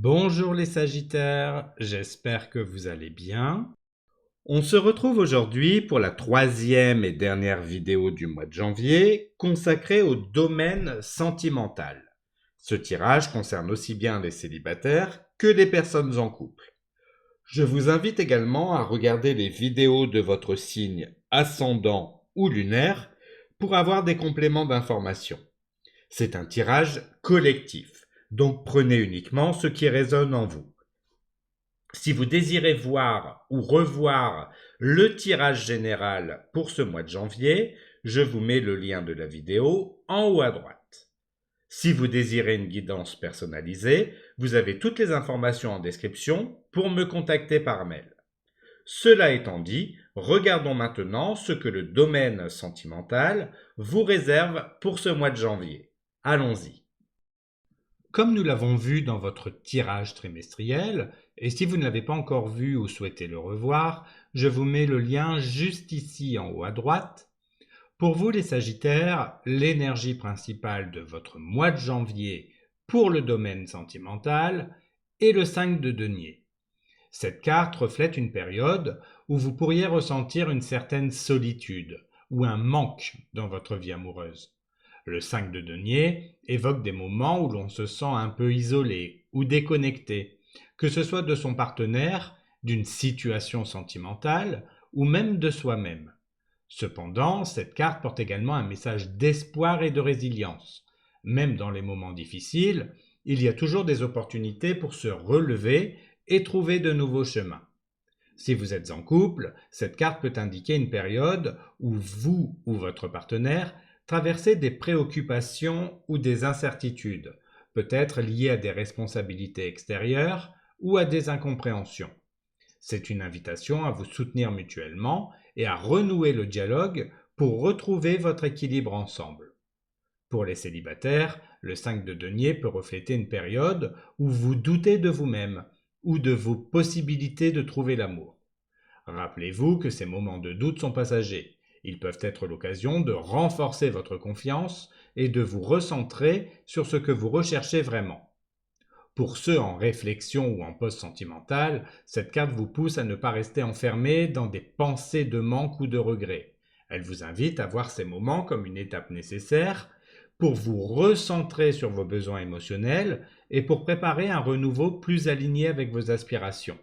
Bonjour les Sagittaires, j'espère que vous allez bien. On se retrouve aujourd'hui pour la troisième et dernière vidéo du mois de janvier consacrée au domaine sentimental. Ce tirage concerne aussi bien les célibataires que les personnes en couple. Je vous invite également à regarder les vidéos de votre signe ascendant ou lunaire pour avoir des compléments d'information. C'est un tirage collectif, donc prenez uniquement ce qui résonne en vous. Si vous désirez voir ou revoir le tirage général pour ce mois de janvier, je vous mets le lien de la vidéo en haut à droite. Si vous désirez une guidance personnalisée, vous avez toutes les informations en description pour me contacter par mail. Cela étant dit, regardons maintenant ce que le domaine sentimental vous réserve pour ce mois de janvier. Allons-y. Comme nous l'avons vu dans votre tirage trimestriel, et si vous ne l'avez pas encore vu ou souhaitez le revoir, je vous mets le lien juste ici en haut à droite. Pour vous les Sagittaires, l'énergie principale de votre mois de janvier pour le domaine sentimental est le 5 de denier. Cette carte reflète une période où vous pourriez ressentir une certaine solitude ou un manque dans votre vie amoureuse. Le 5 de denier évoque des moments où l'on se sent un peu isolé ou déconnecté, que ce soit de son partenaire, d'une situation sentimentale ou même de soi-même. Cependant, cette carte porte également un message d'espoir et de résilience. Même dans les moments difficiles, il y a toujours des opportunités pour se relever et trouver de nouveaux chemins. Si vous êtes en couple, cette carte peut indiquer une période où vous ou votre partenaire traversez des préoccupations ou des incertitudes, peut-être liées à des responsabilités extérieures ou à des incompréhensions. C'est une invitation à vous soutenir mutuellement et à renouer le dialogue pour retrouver votre équilibre ensemble. Pour les célibataires, le 5 de denier peut refléter une période où vous doutez de vous-même ou de vos possibilités de trouver l'amour. Rappelez-vous que ces moments de doute sont passagers. Ils peuvent être l'occasion de renforcer votre confiance et de vous recentrer sur ce que vous recherchez vraiment. Pour ceux en réflexion ou en pause sentimentale, cette carte vous pousse à ne pas rester enfermé dans des pensées de manque ou de regret. Elle vous invite à voir ces moments comme une étape nécessaire pour vous recentrer sur vos besoins émotionnels et pour préparer un renouveau plus aligné avec vos aspirations.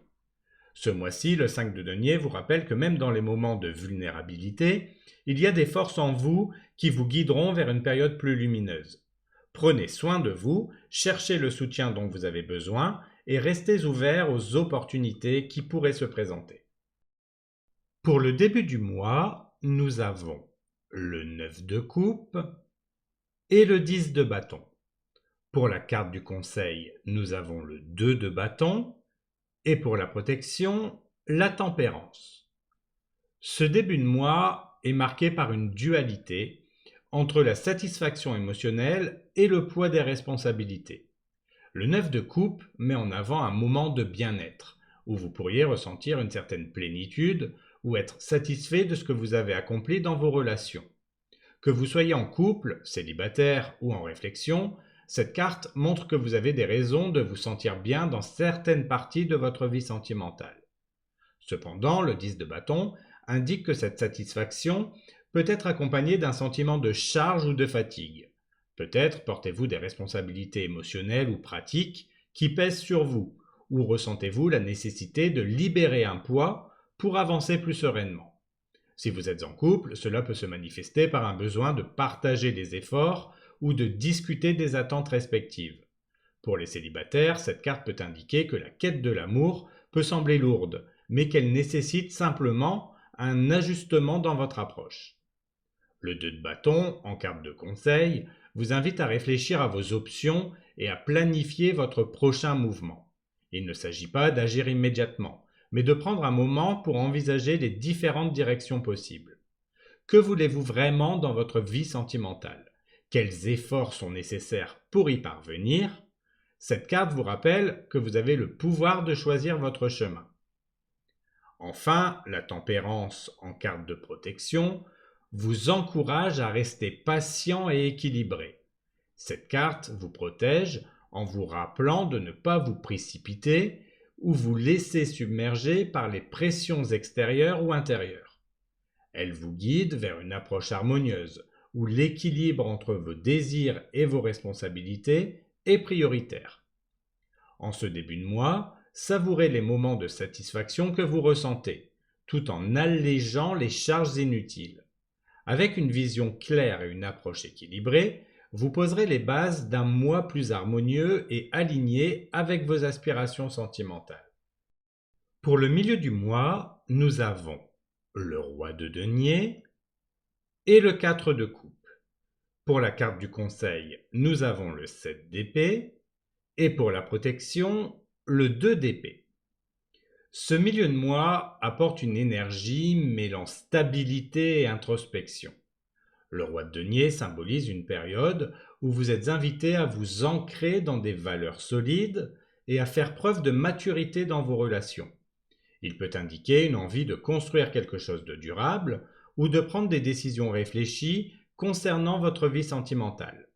Ce mois-ci, le 5 de denier vous rappelle que même dans les moments de vulnérabilité, il y a des forces en vous qui vous guideront vers une période plus lumineuse. Prenez soin de vous, cherchez le soutien dont vous avez besoin et restez ouverts aux opportunités qui pourraient se présenter. Pour le début du mois, nous avons le 9 de coupe et le 10 de bâton. Pour la carte du conseil, nous avons le 2 de bâton et pour la protection, la tempérance. Ce début de mois est marqué par une dualité entre la satisfaction émotionnelle et le poids des responsabilités. Le 9 de coupe met en avant un moment de bien-être, où vous pourriez ressentir une certaine plénitude ou être satisfait de ce que vous avez accompli dans vos relations. Que vous soyez en couple, célibataire ou en réflexion, cette carte montre que vous avez des raisons de vous sentir bien dans certaines parties de votre vie sentimentale. Cependant, le 10 de bâton indique que cette satisfaction peut être accompagnée d'un sentiment de charge ou de fatigue. Peut-être portez-vous des responsabilités émotionnelles ou pratiques qui pèsent sur vous, ou ressentez-vous la nécessité de libérer un poids pour avancer plus sereinement. Si vous êtes en couple, cela peut se manifester par un besoin de partager des efforts ou de discuter des attentes respectives. Pour les célibataires, cette carte peut indiquer que la quête de l'amour peut sembler lourde, mais qu'elle nécessite simplement un ajustement dans votre approche. Le 2 de bâton, en carte de conseil, vous invite à réfléchir à vos options et à planifier votre prochain mouvement. Il ne s'agit pas d'agir immédiatement, mais de prendre un moment pour envisager les différentes directions possibles. Que voulez-vous vraiment dans votre vie sentimentale? Quels efforts sont nécessaires pour y parvenir? Cette carte vous rappelle que vous avez le pouvoir de choisir votre chemin. Enfin, la tempérance en carte de protection vous encourage à rester patient et équilibré. Cette carte vous protège en vous rappelant de ne pas vous précipiter ou vous laisser submerger par les pressions extérieures ou intérieures. Elle vous guide vers une approche harmonieuse, où l'équilibre entre vos désirs et vos responsabilités est prioritaire. En ce début de mois, savourez les moments de satisfaction que vous ressentez, tout en allégeant les charges inutiles. Avec une vision claire et une approche équilibrée, vous poserez les bases d'un mois plus harmonieux et aligné avec vos aspirations sentimentales. Pour le milieu du mois, nous avons le roi de denier et le 4 de coupe. Pour la carte du conseil, nous avons le 7 d'épée et pour la protection, le 2 d'épée. Ce milieu de mois apporte une énergie mêlant stabilité et introspection. Le roi de denier symbolise une période où vous êtes invité à vous ancrer dans des valeurs solides et à faire preuve de maturité dans vos relations. Il peut indiquer une envie de construire quelque chose de durable ou de prendre des décisions réfléchies concernant votre vie sentimentale.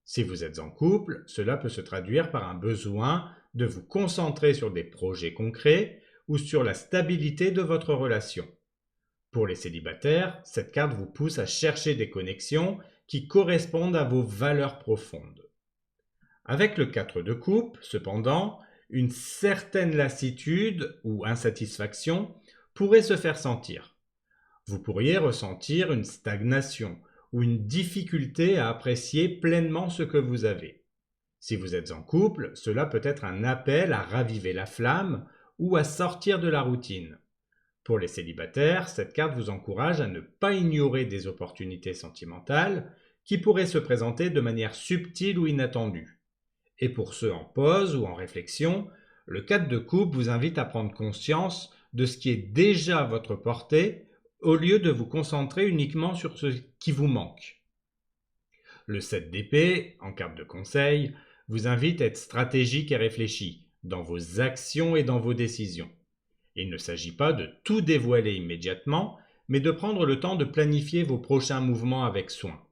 Si vous êtes en couple, cela peut se traduire par un besoin de vous concentrer sur des projets concrets ou sur la stabilité de votre relation. Pour les célibataires, cette carte vous pousse à chercher des connexions qui correspondent à vos valeurs profondes. Avec le 4 de coupe, cependant, une certaine lassitude ou insatisfaction pourrait se faire sentir. Vous pourriez ressentir une stagnation ou une difficulté à apprécier pleinement ce que vous avez. Si vous êtes en couple, cela peut être un appel à raviver la flamme ou à sortir de la routine. Pour les célibataires, cette carte vous encourage à ne pas ignorer des opportunités sentimentales qui pourraient se présenter de manière subtile ou inattendue. Et pour ceux en pause ou en réflexion, le 4 de coupe vous invite à prendre conscience de ce qui est déjà à votre portée au lieu de vous concentrer uniquement sur ce qui vous manque. Le 7 d'épée, en carte de conseil, vous invite à être stratégique et réfléchi dans vos actions et dans vos décisions. Il ne s'agit pas de tout dévoiler immédiatement, mais de prendre le temps de planifier vos prochains mouvements avec soin.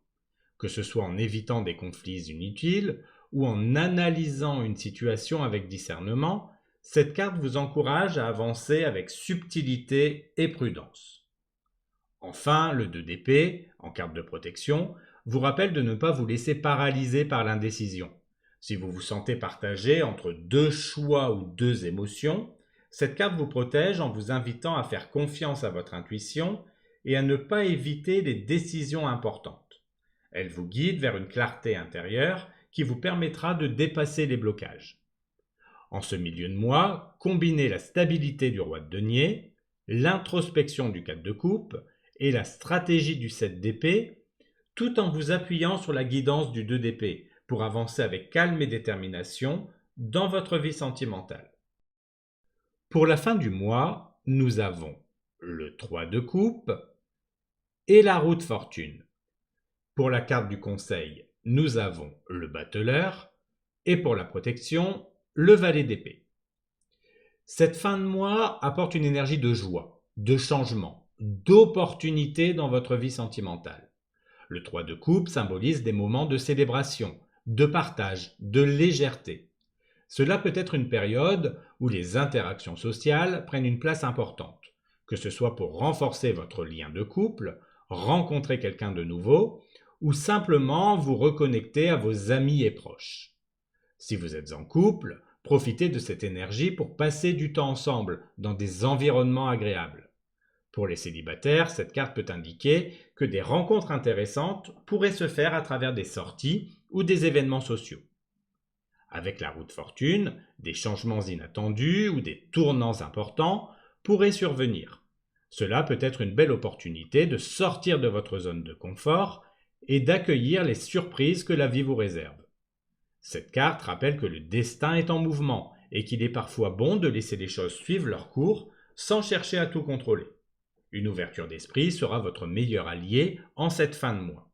Que ce soit en évitant des conflits inutiles ou en analysant une situation avec discernement, cette carte vous encourage à avancer avec subtilité et prudence. Enfin, le 2 d'épée, en carte de protection, vous rappelle de ne pas vous laisser paralyser par l'indécision. Si vous vous sentez partagé entre deux choix ou deux émotions, cette carte vous protège en vous invitant à faire confiance à votre intuition et à ne pas éviter les décisions importantes. Elle vous guide vers une clarté intérieure qui vous permettra de dépasser les blocages. En ce milieu de mois, combinez la stabilité du roi de denier, l'introspection du 4 de coupe et la stratégie du 7 d'épée, tout en vous appuyant sur la guidance du 2 d'épée pour avancer avec calme et détermination dans votre vie sentimentale. Pour la fin du mois, nous avons le 3 de coupe et la roue de fortune. Pour la carte du conseil, nous avons le battleur et pour la protection, le valet d'épée. Cette fin de mois apporte une énergie de joie, de changement, d'opportunité dans votre vie sentimentale. Le 3 de coupe symbolise des moments de célébration, de partage, de légèreté. Cela peut être une période où les interactions sociales prennent une place importante, que ce soit pour renforcer votre lien de couple, rencontrer quelqu'un de nouveau, ou simplement vous reconnecter à vos amis et proches. Si vous êtes en couple, profitez de cette énergie pour passer du temps ensemble dans des environnements agréables. Pour les célibataires, cette carte peut indiquer que des rencontres intéressantes pourraient se faire à travers des sorties ou des événements sociaux. Avec la roue de fortune, des changements inattendus ou des tournants importants pourraient survenir. Cela peut être une belle opportunité de sortir de votre zone de confort et d'accueillir les surprises que la vie vous réserve. Cette carte rappelle que le destin est en mouvement et qu'il est parfois bon de laisser les choses suivre leur cours sans chercher à tout contrôler. Une ouverture d'esprit sera votre meilleur allié en cette fin de mois.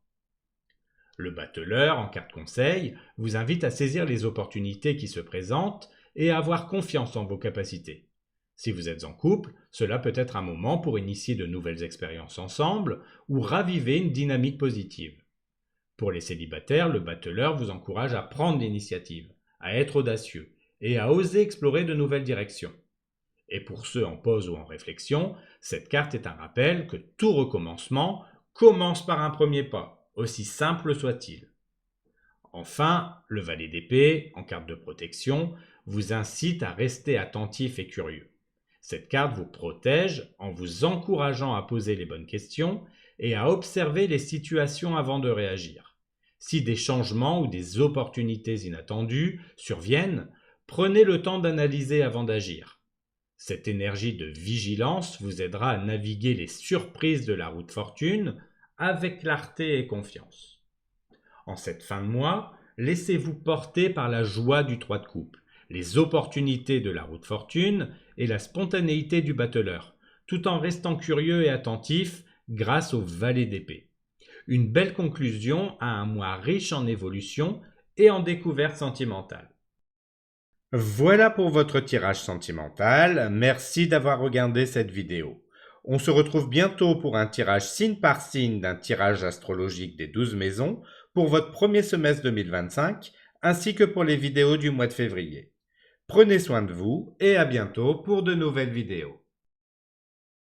Le battleur, en carte conseil, vous invite à saisir les opportunités qui se présentent et à avoir confiance en vos capacités. Si vous êtes en couple, cela peut être un moment pour initier de nouvelles expériences ensemble ou raviver une dynamique positive. Pour les célibataires, le battleur vous encourage à prendre l'initiative, à être audacieux et à oser explorer de nouvelles directions. Et pour ceux en pause ou en réflexion, cette carte est un rappel que tout recommencement commence par un premier pas, aussi simple soit-il. Enfin, le valet d'épée, en carte de protection, vous incite à rester attentif et curieux. Cette carte vous protège en vous encourageant à poser les bonnes questions et à observer les situations avant de réagir. Si des changements ou des opportunités inattendues surviennent, prenez le temps d'analyser avant d'agir. Cette énergie de vigilance vous aidera à naviguer les surprises de la route fortune avec clarté et confiance. En cette fin de mois, laissez-vous porter par la joie du 3 de coupe, les opportunités de la route fortune et la spontanéité du battleur, tout en restant curieux et attentif grâce au valet d'épée. Une belle conclusion à un mois riche en évolution et en découvertes sentimentales. Voilà pour votre tirage sentimental. Merci d'avoir regardé cette vidéo. On se retrouve bientôt pour un tirage signe par signe d'un tirage astrologique des 12 maisons pour votre premier semestre 2025 ainsi que pour les vidéos du mois de février. Prenez soin de vous et à bientôt pour de nouvelles vidéos.